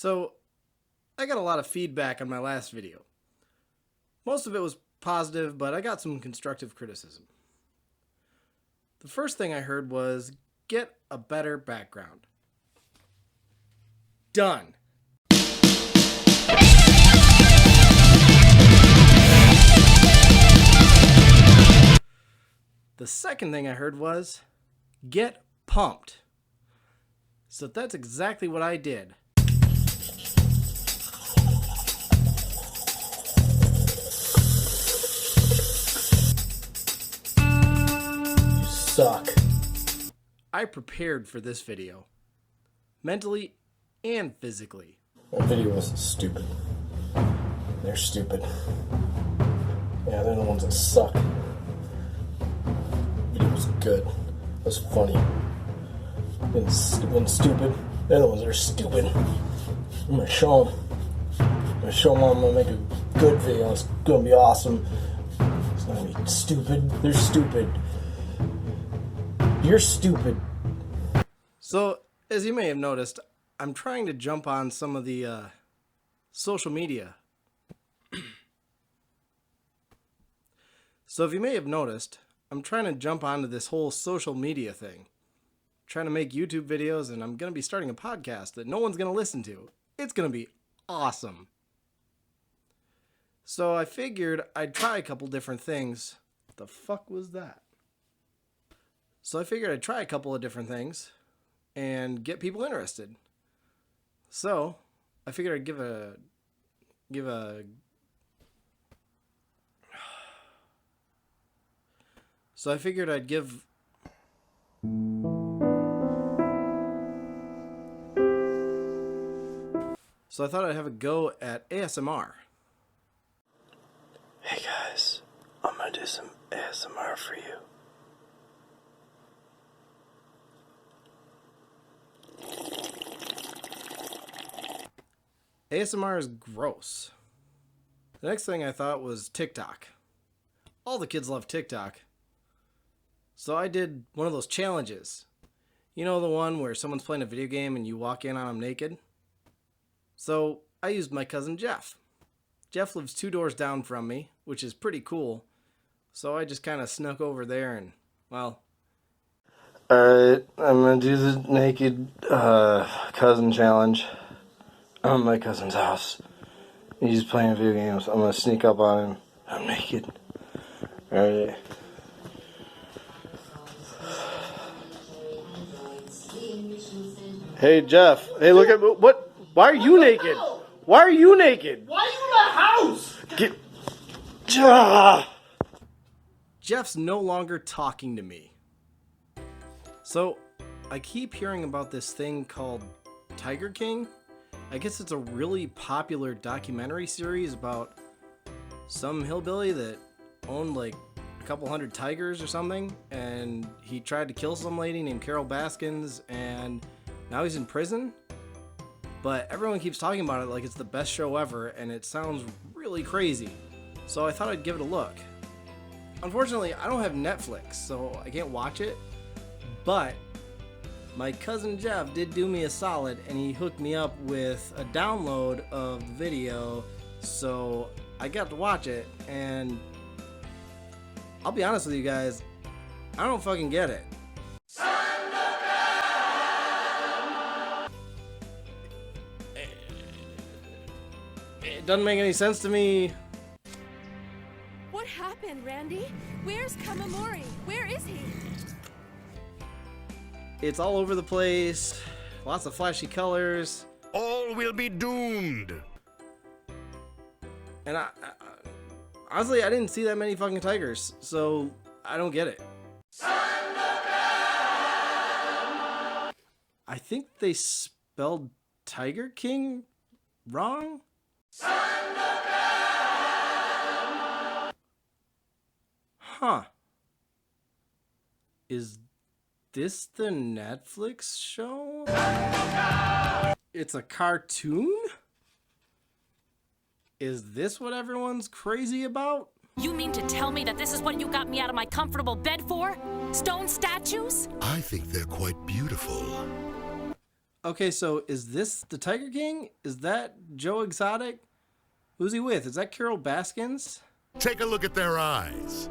So, I got a lot of feedback on my last video. Most of it was positive, but I got some constructive criticism. The first thing I heard was, get a better background. Done. The second thing I heard was, get pumped. So that's exactly what I did. You suck. I prepared for this video, mentally and physically. That video was stupid. They're stupid. Yeah, they're the ones that suck. The video was good. It was funny. And stupid. They're the ones that are stupid. I'm gonna show them. I'm gonna make a good video. It's gonna be awesome. It's not gonna be stupid. They're stupid. You're stupid. So, as you may have noticed, I'm trying to jump on some of the social media. So if you may have noticed, I'm trying to jump onto this whole social media thing. Trying to make YouTube videos, and I'm going to be starting a podcast that no one's going to listen to. It's going to be awesome. So I figured I'd try a couple different things. What the fuck was that? So I figured I'd try a couple of different things and get people interested. So I figured I'd give a So I thought I'd have a go at ASMR. Hey guys, I'm gonna do some ASMR for you. ASMR is gross. The next thing I thought was TikTok. All the kids love TikTok. So I did one of those challenges. You know, the one where someone's playing a video game and you walk in on them naked? So I used my cousin Jeff. Jeff lives 2 doors down from me, which is pretty cool. So I just kind of snuck over there and, well... Alright, I'm gonna do the naked cousin challenge. I'm at my cousin's house. He's playing video games. I'm gonna sneak up on him. I'm naked. Alright. Hey Jeff. Hey, look at what? Why are you naked? Why are you naked? Why are you in the house? Get. Jeff's no longer talking to me. So, I keep hearing about this thing called Tiger King. I guess it's a really popular documentary series about some hillbilly that owned like a couple hundred tigers or something, and he tried to kill some lady named Carol Baskins, and now he's in prison. But everyone keeps talking about it like it's the best show ever, and it sounds really crazy. So I thought I'd give it a look. Unfortunately, I don't have Netflix, so I can't watch it. But my cousin Jeff did do me a solid, and he hooked me up with a download of the video, so I got to watch it, and I'll be honest with you guys, I don't fucking get it. It doesn't make any sense to me. What happened, Randy? Where's Kamamori? Where is he? It's all over the place. Lots of flashy colors. All will be doomed. And I honestly, I didn't see that many fucking tigers, so I don't get it. I think they spelled Tiger King wrong? Huh. Is this the Netflix show? It's a cartoon? Is this what everyone's crazy about? You mean to tell me that this is what you got me out of my comfortable bed for? Stone statues? I think they're quite beautiful. Okay, so is this the Tiger King? Is that Joe Exotic? Who's he with? Is that Carol Baskins? Take a look at their eyes.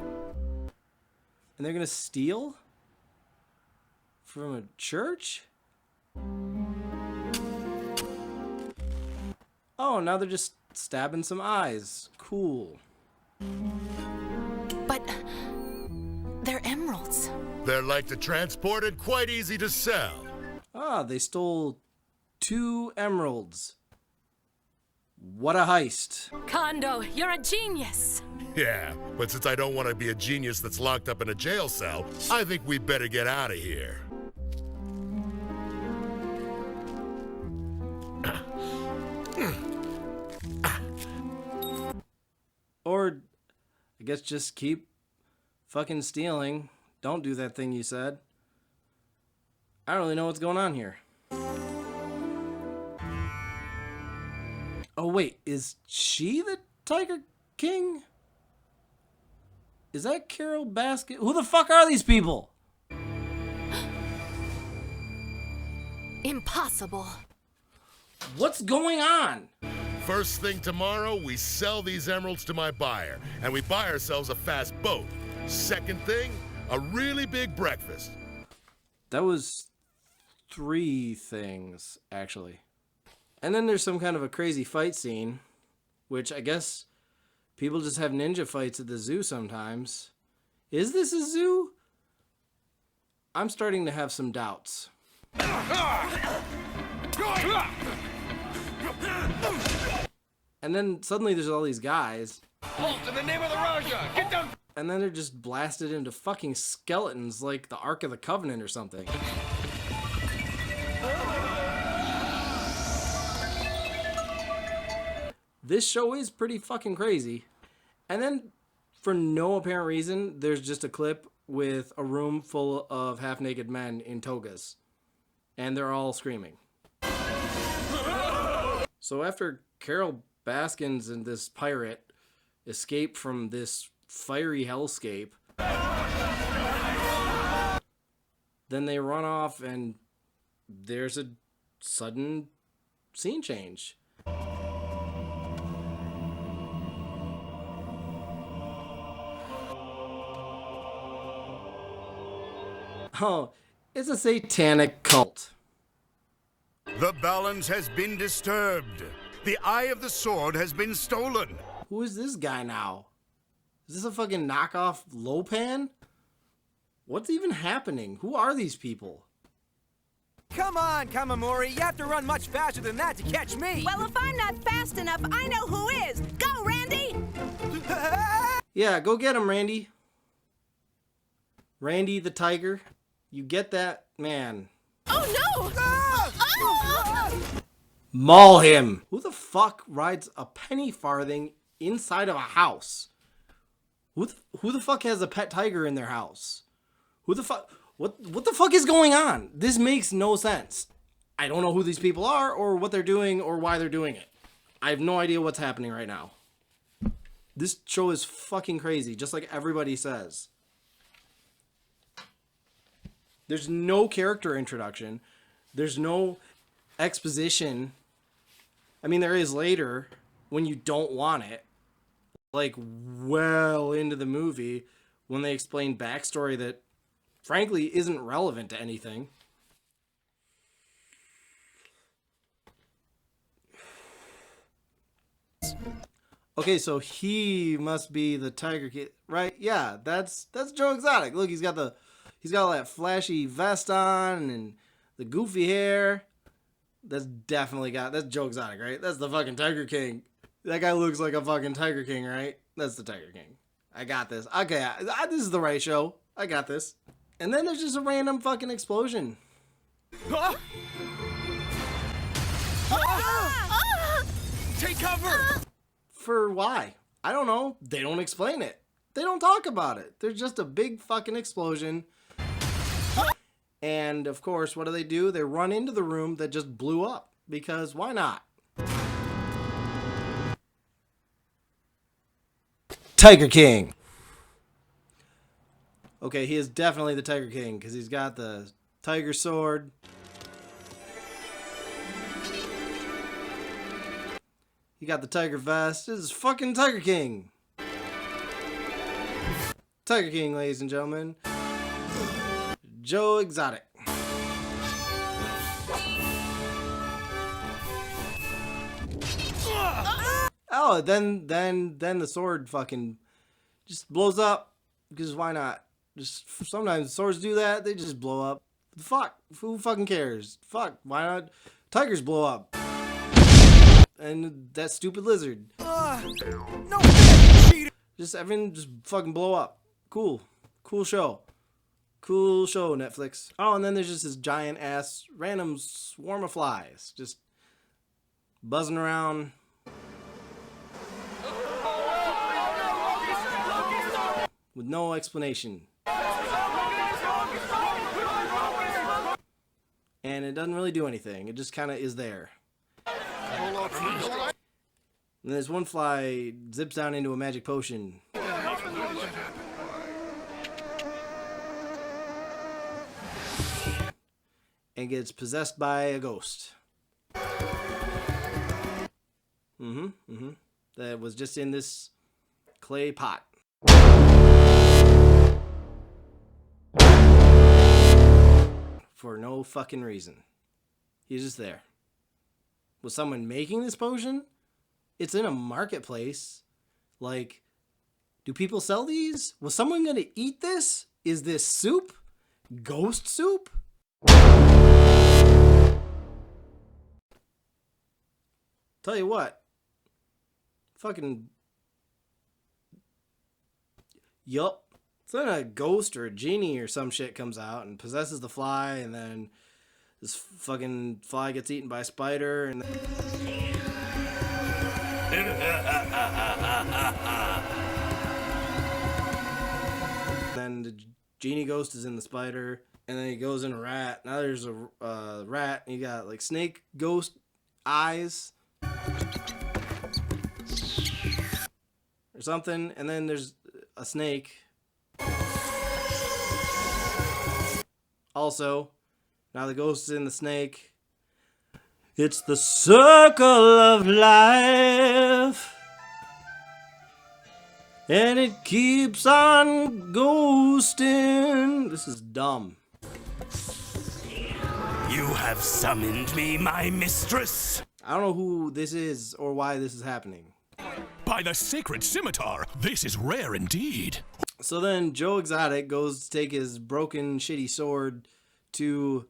And they're gonna steal? From a church? Oh, now they're just stabbing some eyes. Cool. But they're emeralds. They're light to transport and quite easy to sell. Ah, they stole 2 emeralds. What a heist. Kondo, you're a genius. Yeah, but since I don't want to be a genius that's locked up in a jail cell, I think we better get out of here. Or, I guess just keep fucking stealing. Don't do that thing you said. I don't really know what's going on here. Oh wait, is she the Tiger King? Is that Carol Baskin? Who the fuck are these people? Impossible. What's going on? First thing tomorrow, we sell these emeralds to my buyer, and we buy ourselves a fast boat. Second thing, a really big breakfast. That was 3 things, actually. And then there's some kind of a crazy fight scene, which I guess people just have ninja fights at the zoo sometimes. Is this a zoo? I'm starting to have some doubts. And then suddenly there's all these guys. Halt in the name of the Raja! Get down! And then they're just blasted into fucking skeletons like the Ark of the Covenant or something. This show is pretty fucking crazy. And then, for no apparent reason, there's just a clip with a room full of half-naked men in togas. And they're all screaming. So after Carol Baskins and this pirate escape from this fiery hellscape, then they run off and there's a sudden scene change. Oh, it's a satanic cult. The balance has been disturbed. The eye of the sword has been stolen. Who is this guy now? Is this a fucking knockoff Lopan? What's even happening? Who are these people? Come on, Kamamori, you have to run much faster than that to catch me! Well, if I'm not fast enough, I know who is. Go, Randy! Yeah, go get him, Randy. Randy the tiger. You get that man. Oh, no! Maul him! Who the fuck rides a penny farthing inside of a house? Who the fuck has a pet tiger in their house? Who the fuck... What the fuck is going on? This makes no sense. I don't know who these people are or what they're doing or why they're doing it. I have no idea what's happening right now. This show is fucking crazy, just like everybody says. There's no character introduction. There's no exposition. I mean, there is later when you don't want it. Like, well into the movie when they explain backstory that, frankly, isn't relevant to anything. Okay, so he must be the Tiger King, right? Yeah, that's Joe Exotic. Look, he's got all that flashy vest on and the goofy hair. That's Joe Exotic, right? That's the fucking Tiger King. That guy looks like a fucking Tiger King, right? That's the Tiger King. I got this. Okay, this is the right show. I got this. And then there's just a random fucking explosion. Take cover! For why? I don't know. They don't explain it. They don't talk about it. There's just a big fucking explosion. And of course, what do? They run into the room that just blew up. Because why not? Tiger King. Okay, he is definitely the Tiger King because he's got the tiger sword. He got the tiger vest. This is fucking Tiger King. Tiger King, ladies and gentlemen. Joe Exotic. Oh, then the sword fucking just blows up, because why not? Just sometimes swords do that. They just blow up. Fuck, who fucking cares? Fuck, why not? Tigers blow up, and that stupid lizard. No, cheater. Just everything just fucking blow up. Cool show. Cool show, Netflix. Oh, and then there's just this giant ass random swarm of flies just buzzing around. With no explanation. And it doesn't really do anything. It just kind of is there. And there's one fly zips down into a magic potion. And gets possessed by a ghost. That was just in this clay pot. For no fucking reason. He's just there. Was someone making this potion? It's in a marketplace. Like, do people sell these? Was someone gonna eat this? Is this soup? Ghost soup? Tell you what. Fucking... Yup. So then a ghost or a genie or some shit comes out and possesses the fly, and then this fucking fly gets eaten by a spider, and then the genie ghost is in the spider, and then he goes in a rat. Now there's a rat, and you got like snake ghost eyes or something, and then there's a snake. Also, now the ghost is in the snake. It's the circle of life, and it keeps on ghosting. This is dumb. You have summoned me, my mistress. I don't know who this is or why this is happening. By the sacred scimitar, this is rare indeed. So then Joe Exotic goes to take his broken, shitty sword to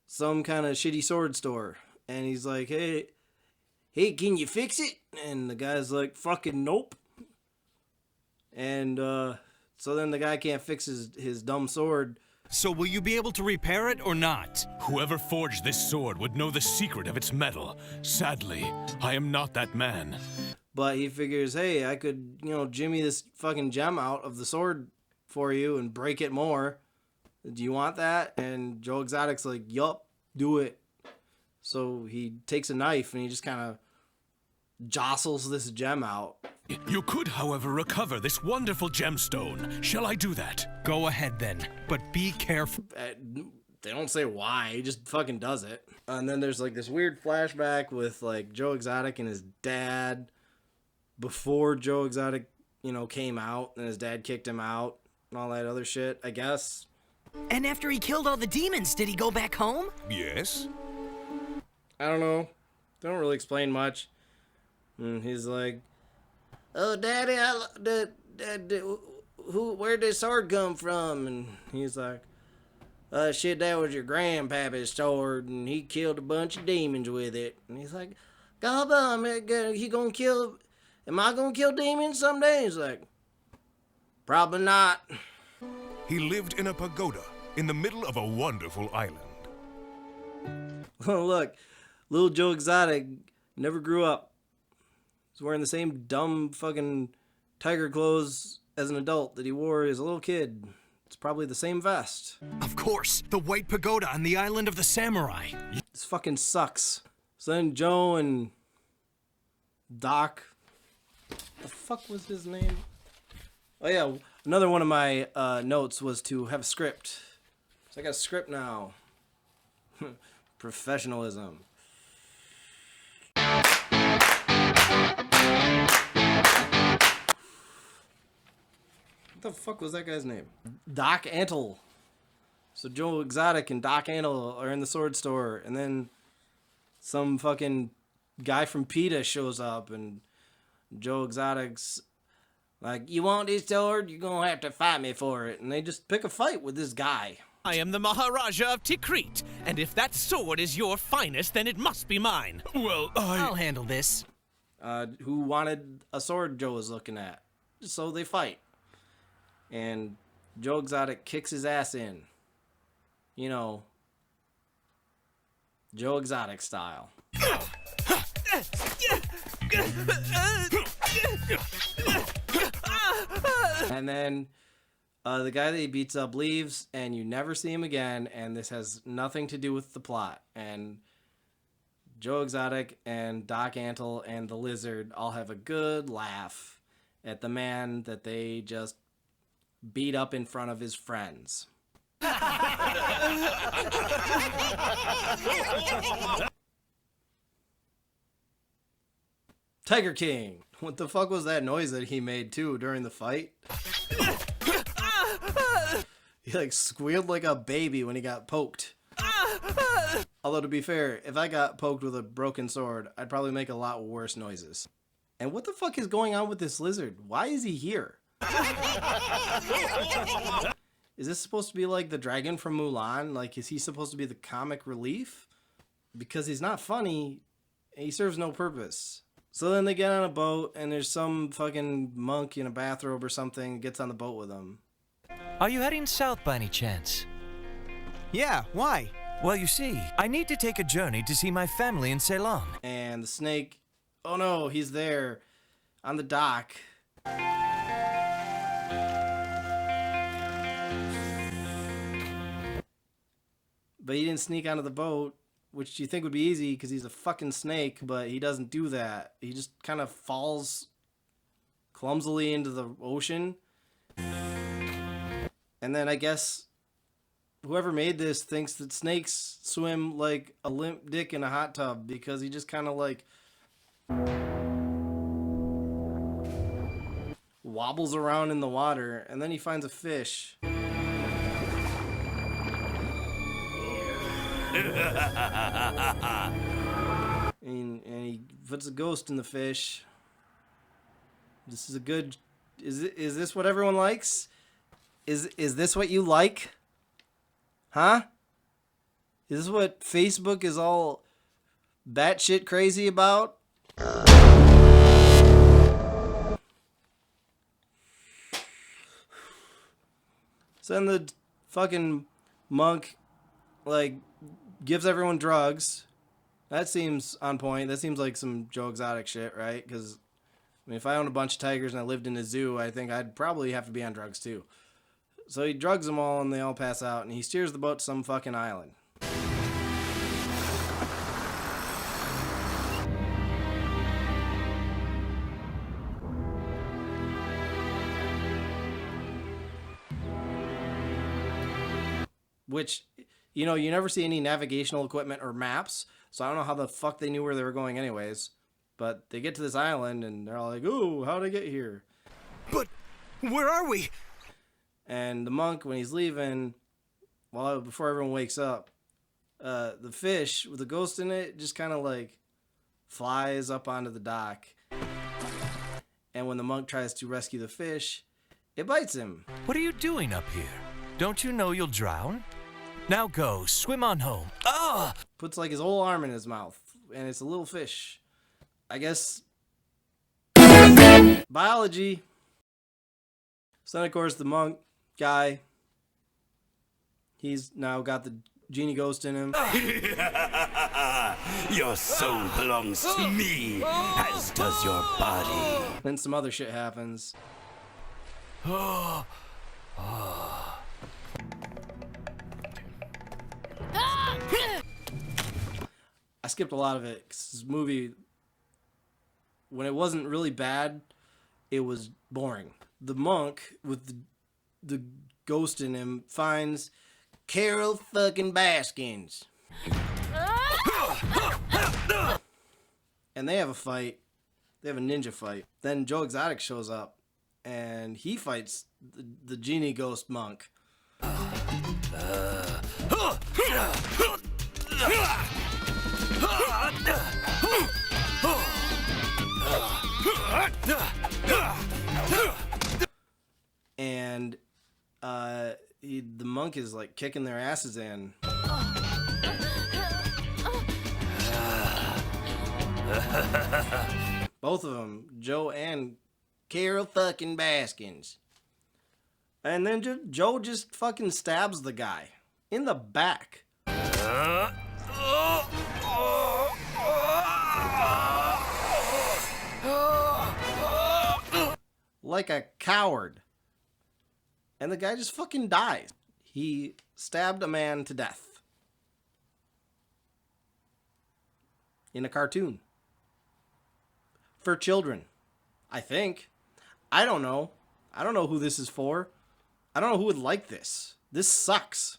some kind of shitty sword store. And he's like, hey, can you fix it? And the guy's like, fucking nope. And so then the guy can't fix his dumb sword. So will you be able to repair it or not? Whoever forged this sword would know the secret of its metal. Sadly, I am not that man. But he figures, hey, I could, jimmy this fucking gem out of the sword for you and break it more. Do you want that? And Joe Exotic's like, yup, do it. So he takes a knife and he just kind of jostles this gem out. You could, however, recover this wonderful gemstone. Shall I do that? Go ahead then, but be careful. They don't say why, he just fucking does it. And then there's like this weird flashback with like Joe Exotic and his dad before Joe Exotic, came out, and his dad kicked him out and all that other shit, I guess. And after he killed all the demons, did he go back home? Yes. I don't know. They don't really explain much. And he's like, oh, Daddy, where'd this sword come from? And he's like, shit, that was your grandpappy's sword, and he killed a bunch of demons with it. And he's like, God, am I gonna kill demons someday? He's like, probably not. He lived in a pagoda in the middle of a wonderful island. Oh, look, little Joe Exotic never grew up. He's wearing the same dumb fucking tiger clothes as an adult that he wore as a little kid. It's probably the same vest. Of course, the White Pagoda on the island of the samurai. This fucking sucks. So then Joe and Doc, the fuck was his name? Oh yeah, another one of my notes was to have a script. So I got a script now. Professionalism. What the fuck was that guy's name? Doc Antal. So Joe Exotic and Doc Antal are in the sword store, and then some fucking guy from PETA shows up, and Joe Exotic's like, you want this sword? You're gonna have to fight me for it. And they just pick a fight with this guy. I am the Maharaja of Tikrit, and if that sword is your finest, then it must be mine. Well, I'll handle this. Who wanted a sword Joe was looking at. So they fight. And Joe Exotic kicks his ass in. You know, Joe Exotic style. And then the guy that he beats up leaves, and you never see him again, and this has nothing to do with the plot. And Joe Exotic and Doc Antle and the Lizard all have a good laugh at the man that they just beat up in front of his friends. Tiger King. What the fuck was that noise that he made too during the fight? He like squealed like a baby when he got poked. Although to be fair, if I got poked with a broken sword, I'd probably make a lot worse noises. And what the fuck is going on with this lizard? Why is he here? Is this supposed to be like the dragon from Mulan? Like, is he supposed to be the comic relief? Because he's not funny, and he serves no purpose. So then they get on a boat, and there's some fucking monk in a bathrobe or something gets on the boat with them. Are you heading south by any chance? Yeah, why? Well, you see, I need to take a journey to see my family in Ceylon. And the snake, oh no, he's there on the dock. But he didn't sneak onto the boat, which you think would be easy because he's a fucking snake, but he doesn't do that. He just kind of falls clumsily into the ocean. And then I guess whoever made this thinks that snakes swim like a limp dick in a hot tub because he just kind of like wobbles around in the water, and then he finds a fish. And he puts a ghost in the fish. This is a good... Is this what everyone likes? Is this what you like? Huh? Is this what Facebook is all batshit crazy about? So then the fucking monk, like, gives everyone drugs. That seems on point. That seems like some Joe Exotic shit, right? Because, I mean, if I owned a bunch of tigers and I lived in a zoo, I think I'd probably have to be on drugs too. So he drugs them all and they all pass out, and he steers the boat to some fucking island. Which, you know, you never see any navigational equipment or maps, so I don't know how the fuck they knew where they were going anyways. But they get to this island and they're all like, ooh, how'd I get here? But where are we? And the monk, when he's leaving, well, before everyone wakes up, the fish with the ghost in it just kind of like flies up onto the dock. And when the monk tries to rescue the fish, it bites him. What are you doing up here? Don't you know you'll drown? Now go, swim on home. Ah! Puts like his whole arm in his mouth, and it's a little fish. I guess biology. So then, of course, the monk guy, he's now got the genie ghost in him. Your soul belongs to me, as does your body. Then some other shit happens. I skipped a lot of it because this movie, when it wasn't really bad, it was boring. The monk with the ghost in him finds Carol fucking Baskins. And they have a fight They have a ninja fight. Then Joe Exotic shows up, and he fights the genie ghost monk. And the monk is like kicking their asses in. Both of them, Joe and Carol fucking Baskins. And then Joe just fucking stabs the guy in the back. Like a coward. And the guy just fucking dies. He stabbed a man to death. In a cartoon. For children. I think. I don't know. I don't know who this is for. I don't know who would like this. This sucks.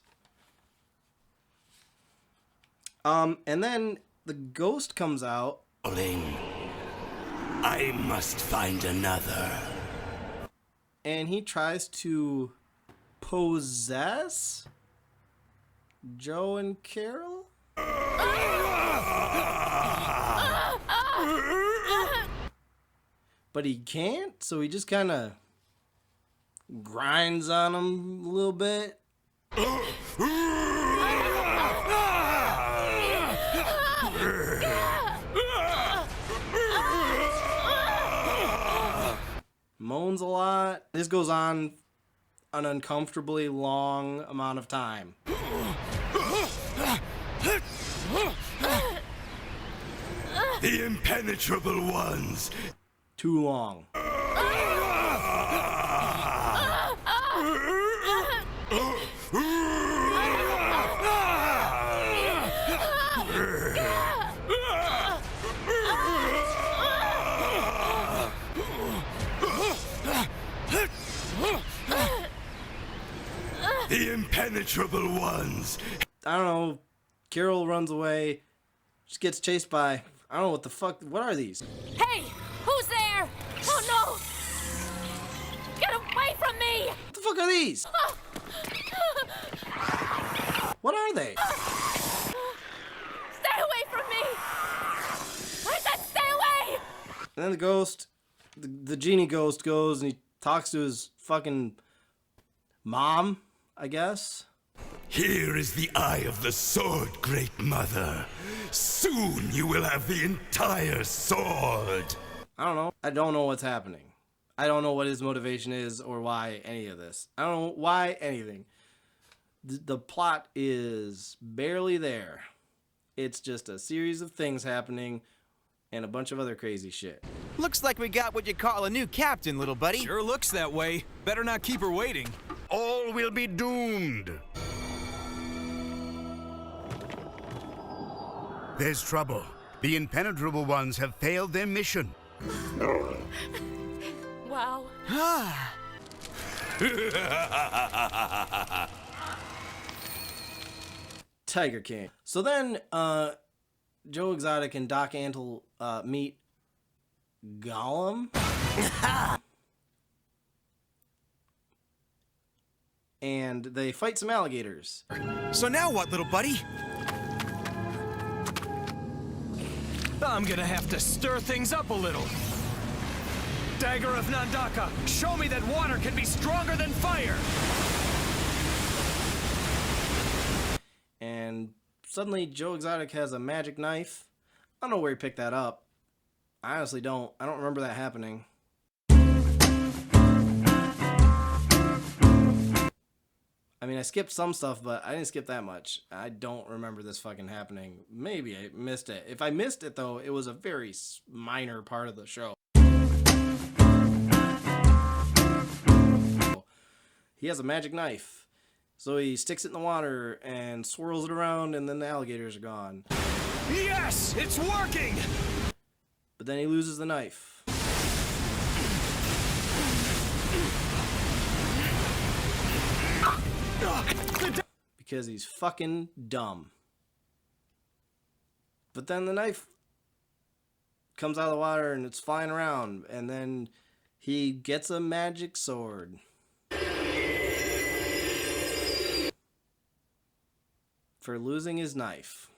And then the ghost comes out. I must find another. And he tries to possess Joe and Carol? But he can't, so he just kind of grinds on him a little bit. Moans a lot. This goes on an uncomfortably long amount of time. The impenetrable ones. Too long. The impenetrable ones. I don't know. Carol runs away. Just gets chased by, I don't know what the fuck. What are these? Hey! Who's there? Oh no! Get away from me! What the fuck are these? What are they? Stay away from me! I said stay away! And then the ghost, the genie ghost goes and he talks to his fucking mom, I guess. Here is the eye of the sword, great mother. Soon you will have the entire sword. I don't know. I don't know what's happening. I don't know what his motivation is or why any of this. I don't know why anything. The plot is barely there. It's just a series of things happening and a bunch of other crazy shit. Looks like we got what you call a new captain, little buddy. Sure looks that way. Better not keep her waiting. All will be doomed. There's trouble. The impenetrable ones have failed their mission. Wow. Tiger King. So then, Joe Exotic and Doc Antle meet Gollum. And they fight some alligators. So now what, little buddy? I'm gonna have to stir things up a little. Dagger of Nandaka, show me that water can be stronger than fire! And suddenly Joe Exotic has a magic knife. I don't know where he picked that up. I honestly don't. I don't remember that happening. I mean, I skipped some stuff, but I didn't skip that much. I don't remember this fucking happening. Maybe I missed it. If I missed it, though, it was a very minor part of the show. He has a magic knife. So he sticks it in the water and swirls it around, and then the alligators are gone. Yes! It's working! But then he loses the knife. Because he's fucking dumb. But then the knife comes out of the water and it's flying around, and then he gets a magic sword. For losing his knife.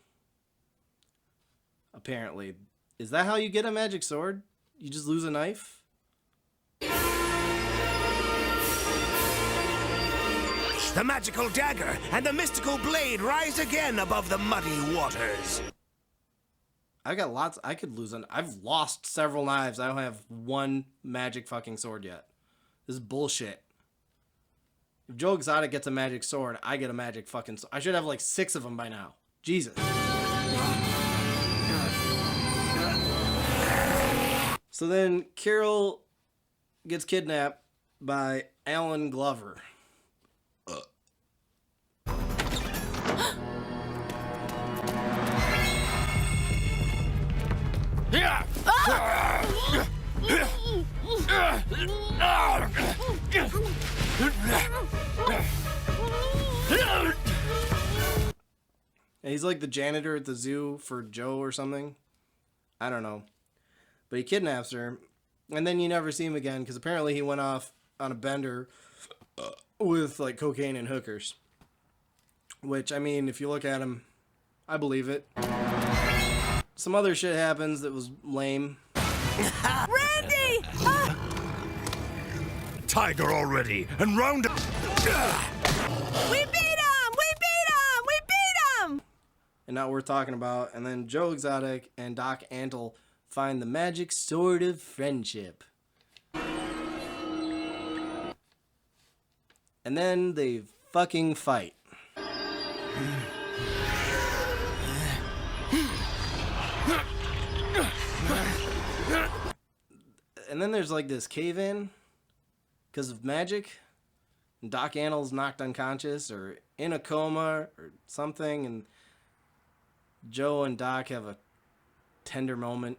Apparently. Is that how you get a magic sword? You just lose a knife? The magical dagger and the mystical blade rise again above the muddy waters. I got lots. I could lose I've lost several knives. I don't have one magic fucking sword yet. This is bullshit. If Joe Exotic gets a magic sword, I get a magic fucking sword. I should have like 6 of them by now. Jesus. So then Carol gets kidnapped by Alan Glover. And he's like the janitor at the zoo for Joe or something. I don't know. But he kidnaps her, and then you never see him again because apparently he went off on a bender with like cocaine and hookers. Which, I mean, if you look at him, I believe it. Some other shit happens that was lame. Randy! Tiger already, and round up. We beat him! We beat him! We beat him! And not worth talking about. And then Joe Exotic and Doc Antle find the magic sword of friendship. And then they fucking fight. And then there's like this cave-in because of magic. And Doc Antle's knocked unconscious or in a coma or something. And Joe and Doc have a tender moment.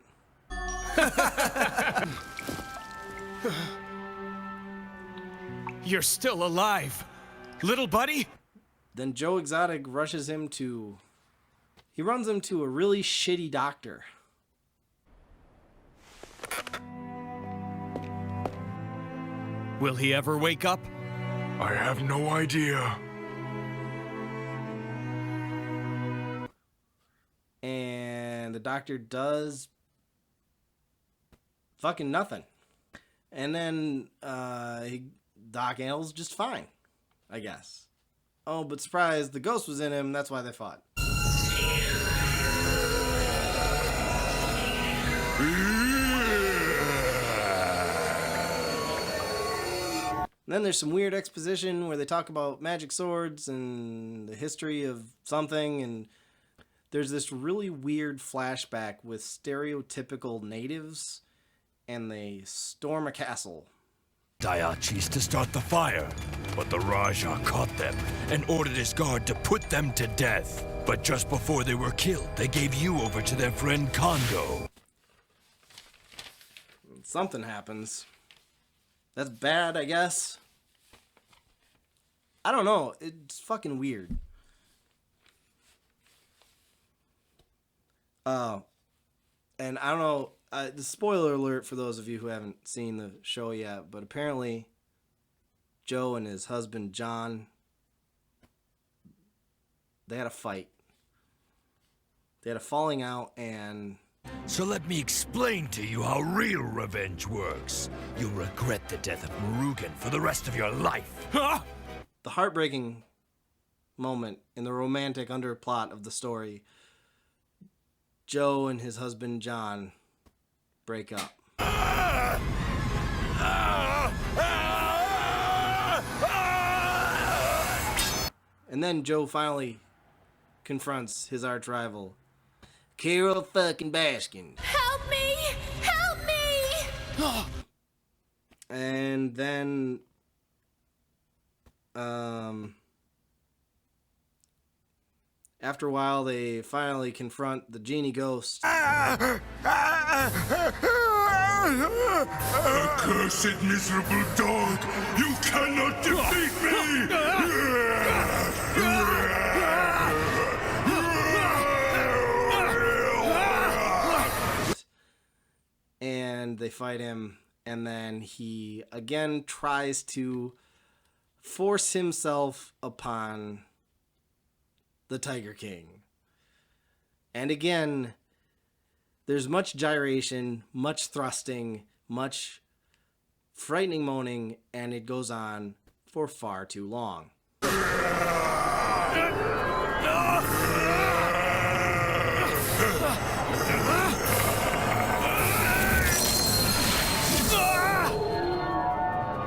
You're still alive, little buddy? Then Joe Exotic rushes him to... He runs him to a really shitty doctor. Will he ever wake up? I have no idea. And the doctor does fucking nothing. And then Doc Antle's just fine, I guess. Oh, but surprise, the ghost was in him, that's why they fought. And then there's some weird exposition where they talk about magic swords and the history of something, and there's this really weird flashback with stereotypical natives, and they storm a castle. Daiachi's to start the fire, but the Raja caught them and ordered his guard to put them to death. But just before they were killed, they gave you over to their friend Kondo. Something happens. That's bad, I guess. I don't know. It's fucking weird. And I don't know. The spoiler alert for those of you who haven't seen the show yet, but apparently Joe and his husband John, they had a fight. They had a falling out, and... So let me explain to you how real revenge works. You'll regret the death of Murugan for the rest of your life. Huh? The heartbreaking moment in the romantic underplot of the story, Joe and his husband John break up. And then Joe finally confronts his arch rival, Carol fucking Baskin. Help me! Help me! And then, after a while, they finally confront the genie ghost. Accursed miserable dog! You cannot defeat me! and they fight him, and then he again tries to force himself upon the Tiger King. And again, there's much gyration, much thrusting, much frightening moaning, and it goes on for far too long.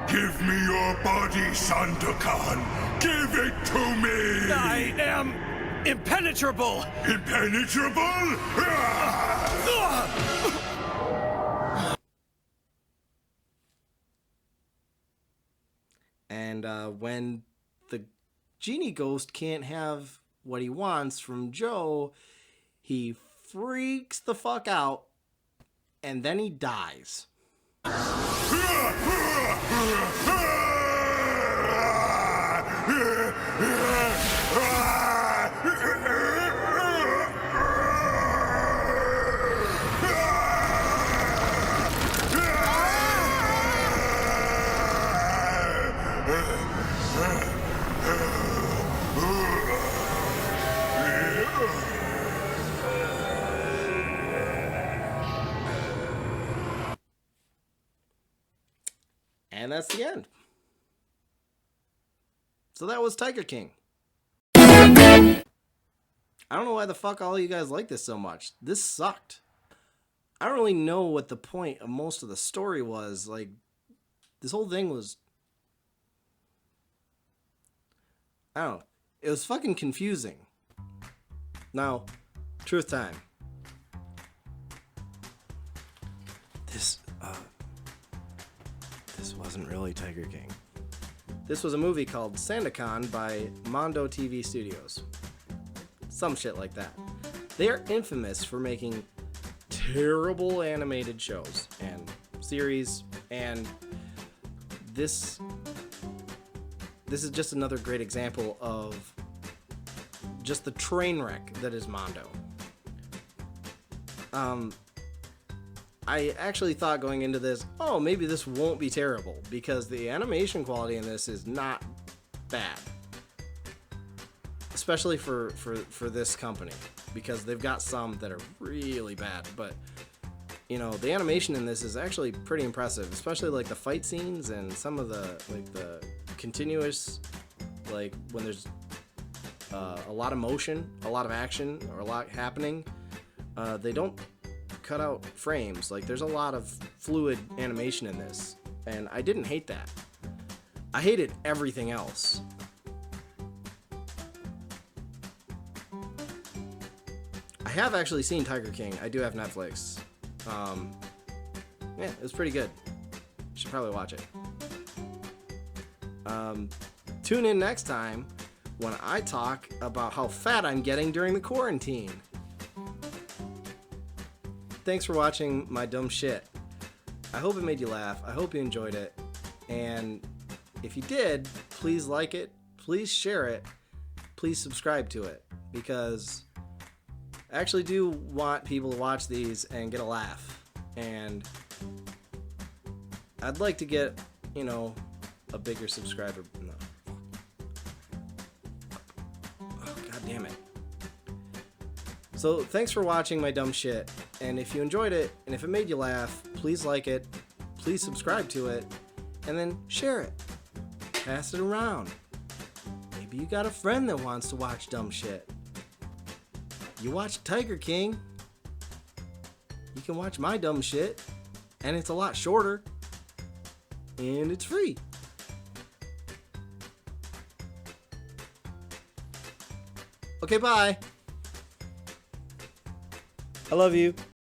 Give me your body, Sandokan! Give it to me! I am impenetrable! Impenetrable? And when the genie ghost can't have what he wants from Joe, he freaks the fuck out, and then he dies. And that's the end. So that was Tiger King. I don't know why the fuck all you guys like this so much. This sucked. I don't really know what the point of most of the story was. Like, this whole thing was... I don't know. It was fucking confusing. Now, truth time. This wasn't really Tiger King. This was a movie called Sandokan by Mondo TV Studios. Some shit like that. They are infamous for making terrible animated shows and series, and this is just another great example of just the train wreck that is Mondo. I actually thought going into this, oh, maybe this won't be terrible, because the animation quality in this is not bad. Especially for this company, because they've got some that are really bad, but you know, the animation in this is actually pretty impressive, especially like the fight scenes and some of the like the continuous, like when there's a lot of motion, a lot of action, or a lot happening. They don't cut out frames. Like, there's a lot of fluid animation in this, and I didn't hate that. I hated everything else. I have actually seen Tiger King. I do have Netflix. Yeah, it was pretty good. Should probably watch it. Tune in next time when I talk about how fat I'm getting during the quarantine. Thanks for watching my dumb shit. I hope it made you laugh. I hope you enjoyed it. And if you did, please like it. Please share it. Please subscribe to it. Because I actually do want people to watch these and get a laugh. And I'd like to get, you know, a bigger subscriber. No. Oh, God damn it. So thanks for watching my dumb shit. And if you enjoyed it, and if it made you laugh, please like it, please subscribe to it, and then share it. Pass it around. Maybe you got a friend that wants to watch dumb shit. You watch Tiger King, you can watch my dumb shit, and it's a lot shorter, and it's free. Okay, bye. I love you.